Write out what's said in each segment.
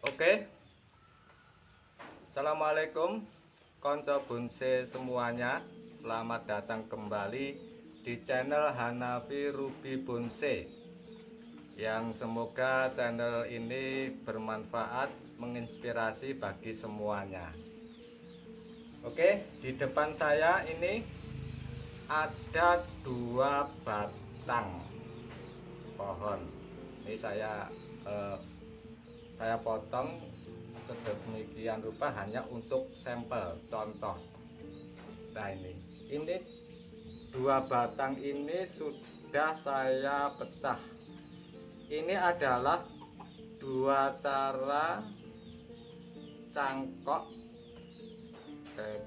Oke, Assalamualaikum konco bonse semuanya. Selamat datang kembali di channel Hanafi Ruby Bonse, yang semoga channel ini bermanfaat, menginspirasi bagi semuanya. Oke, di depan saya ini ada 2 batang pohon. Ini saya potong sedemikian rupa hanya untuk sampel contoh. Nah, ini 2 batang ini sudah saya pecah. Ini adalah 2 cara cangkok,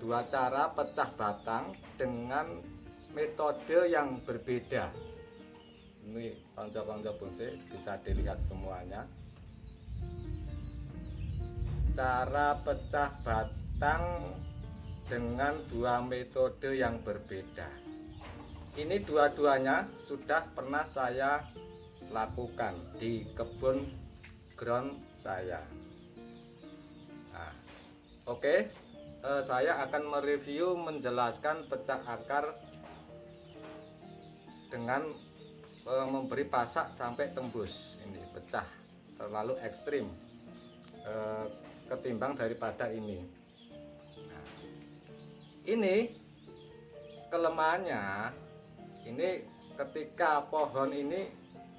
2 cara pecah batang dengan metode yang berbeda. Ini konco-konco bonse bisa dilihat semuanya. Cara pecah batang dengan 2 metode yang berbeda. Ini dua-duanya sudah pernah saya lakukan di kebun ground saya. Nah, oke, saya akan mereview, menjelaskan pecah akar dengan memberi pasak sampai tembus. Ini pecah, terlalu ekstrim ketimbang daripada ini. Nah, ini kelemahannya, ini ketika pohon ini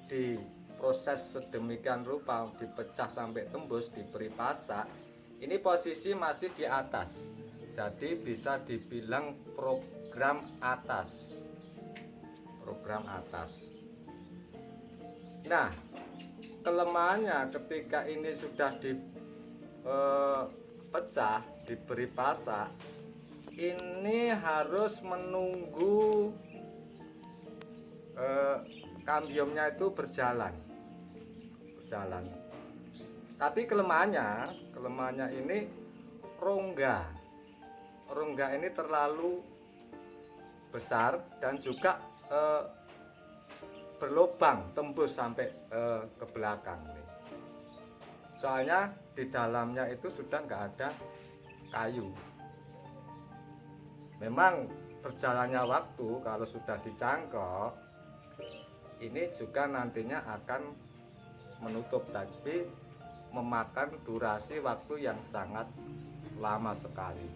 diproses sedemikian rupa, dipecah sampai tembus, diberi pasak, ini posisi masih di atas, jadi bisa dibilang program atas. Nah, kelemahannya ketika ini sudah dipecah, diberi pasak, ini harus menunggu kambiumnya itu berjalan. Tapi kelemahannya ini rongga ini terlalu besar dan juga berlubang, tembus sampai ke belakang nih. Soalnya di dalamnya itu sudah nggak ada kayu. Memang berjalannya waktu, kalau sudah dicangkok, ini juga nantinya akan menutup, tapi memakan durasi waktu yang sangat lama sekali.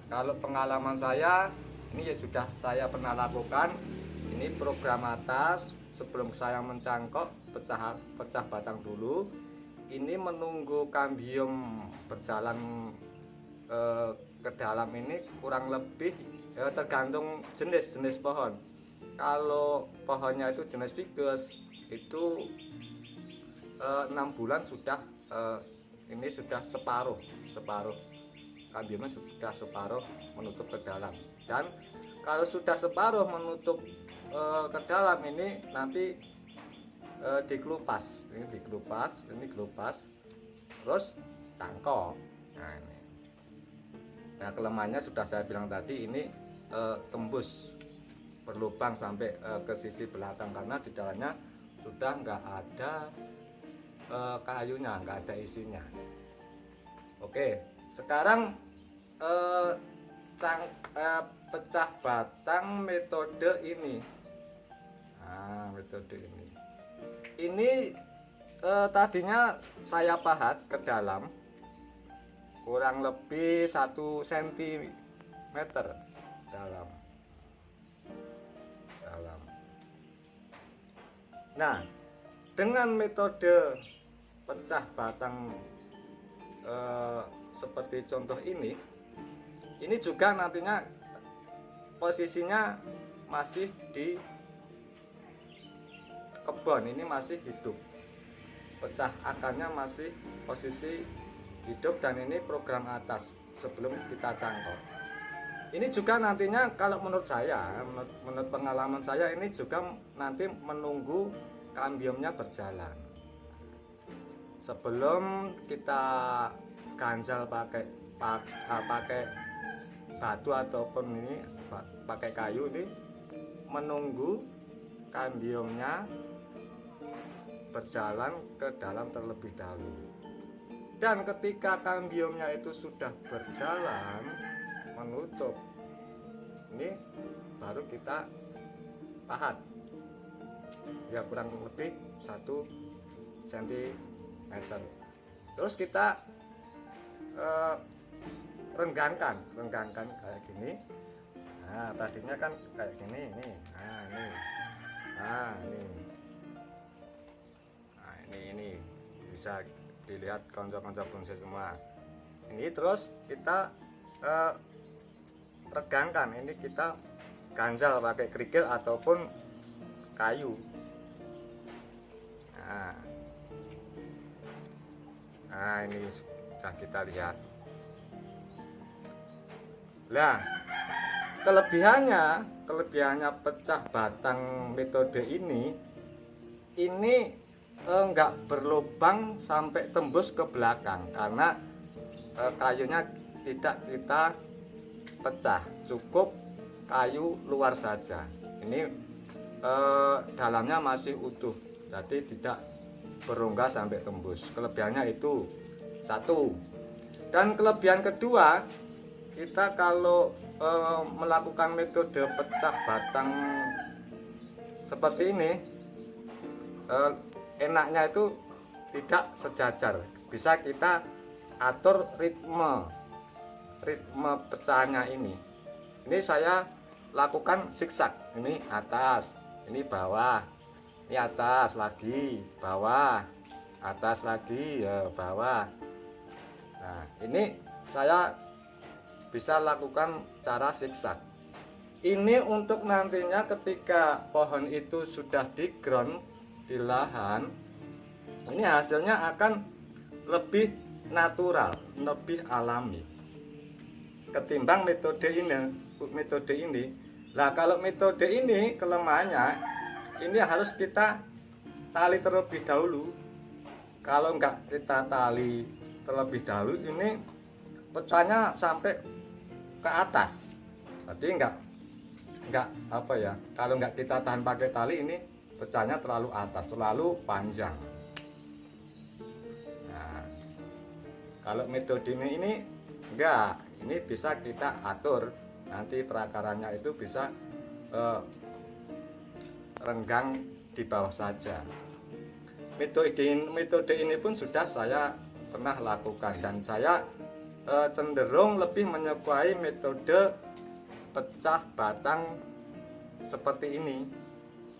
Kalau pengalaman saya, ini ya sudah saya pernah lakukan. Ini program atas, sebelum saya mencangkok, pecah batang dulu. Ini menunggu kambium berjalan ke dalam ini kurang lebih tergantung jenis pohon. Kalau pohonnya itu jenis ficus, itu 6 bulan sudah ini sudah separuh kambiumnya sudah separuh menutup ke dalam. Dan kalau sudah separuh menutup ke dalam, ini nanti dikelupas, ini kelupas, terus cangkok. Nah, kelemahannya sudah saya bilang tadi, ini tembus, berlubang sampai ke sisi belakang karena di dalamnya sudah nggak ada kayunya, nggak ada isinya. Oke, sekarang pecah batang metode ini. Nah, metode ini tadinya saya pahat ke dalam kurang lebih 1 cm dalam. Nah, dengan metode pecah batang seperti contoh ini juga nantinya posisinya masih di kebun, ini masih hidup, pecah akarnya masih posisi hidup, dan ini program atas sebelum kita cangkok. Ini juga nantinya, kalau menurut saya, menurut pengalaman saya, ini juga nanti menunggu kambiumnya berjalan. Sebelum kita ganjal pakai batu ataupun ini pakai kayu, ini menunggu kambiumnya berjalan ke dalam terlebih dahulu. Dan ketika kambiumnya itu sudah berjalan menutup, ini baru kita pahat ya, kurang lebih 1 cm. Terus kita renggangkan kayak gini. Nah, tadinya kan kayak gini nih. Ini bisa dilihat konco-konco bonsai semua. Ini terus kita regangkan. Ini kita ganjal pakai kerikil ataupun kayu. Nah, ini sudah kita lihat. Nah, kelebihannya pecah batang metode ini enggak berlubang sampai tembus ke belakang, karena kayunya tidak kita pecah, cukup kayu luar saja. Ini dalamnya masih utuh, jadi tidak berongga sampai tembus. Kelebihannya itu satu. Dan kelebihan kedua, kita kalau melakukan metode pecah batang seperti ini, enaknya itu tidak sejajar, bisa kita atur ritme pecahannya ini. Ini saya lakukan zigzag, ini atas, ini bawah, ini atas lagi, bawah, atas lagi, ya bawah. Nah, ini saya bisa lakukan cara zigzag. Ini untuk nantinya ketika pohon itu sudah di ground, di lahan, ini hasilnya akan lebih natural, lebih alami ketimbang metode ini. Nah, kalau metode ini kelemahannya, ini harus kita tali terlebih dahulu. Kalau enggak kita tali terlebih dahulu, ini pecahnya sampai ke atas. Jadi enggak apa ya, kalau enggak kita tahan pakai tali, ini pecahnya terlalu atas, terlalu panjang. Nah, kalau metode ini enggak, ini bisa kita atur. Nanti perakarannya itu bisa renggang di bawah saja. Metode ini pun sudah saya pernah lakukan, dan saya cenderung lebih menyukai metode pecah batang seperti ini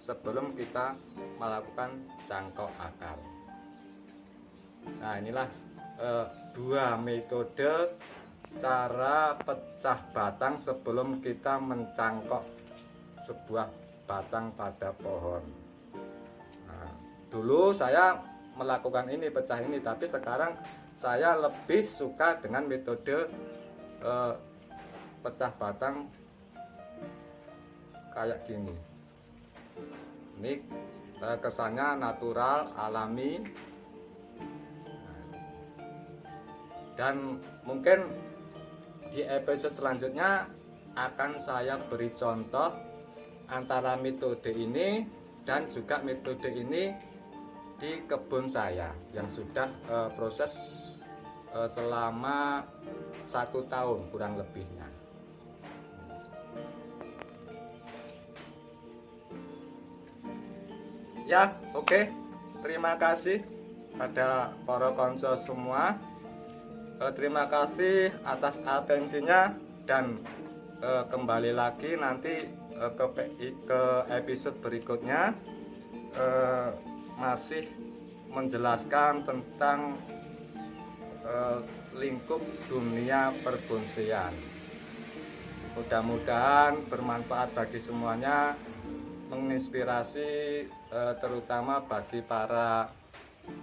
sebelum kita melakukan cangkok akar. Nah, inilah dua metode cara pecah batang sebelum kita mencangkok sebuah batang pada pohon. Nah, dulu saya melakukan ini, pecah ini, tapi sekarang saya lebih suka dengan metode pecah batang kayak gini. Ini kesannya natural, alami, dan mungkin di episode selanjutnya akan saya beri contoh antara metode ini dan juga metode ini di kebun saya yang sudah proses selama 1 tahun kurang lebihnya. Ya, oke. Terima kasih pada para konco semua. Terima kasih atas atensinya, dan kembali lagi nanti ke episode berikutnya, masih menjelaskan tentang lingkup dunia perbonsaian. Mudah-mudahan bermanfaat bagi semuanya, menginspirasi terutama bagi para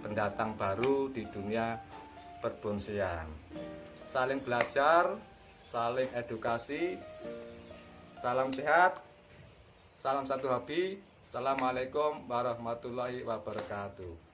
pendatang baru di dunia perbonsaian. Saling belajar, saling edukasi. Salam sehat, salam satu hobi. Assalamualaikum warahmatullahi wabarakatuh.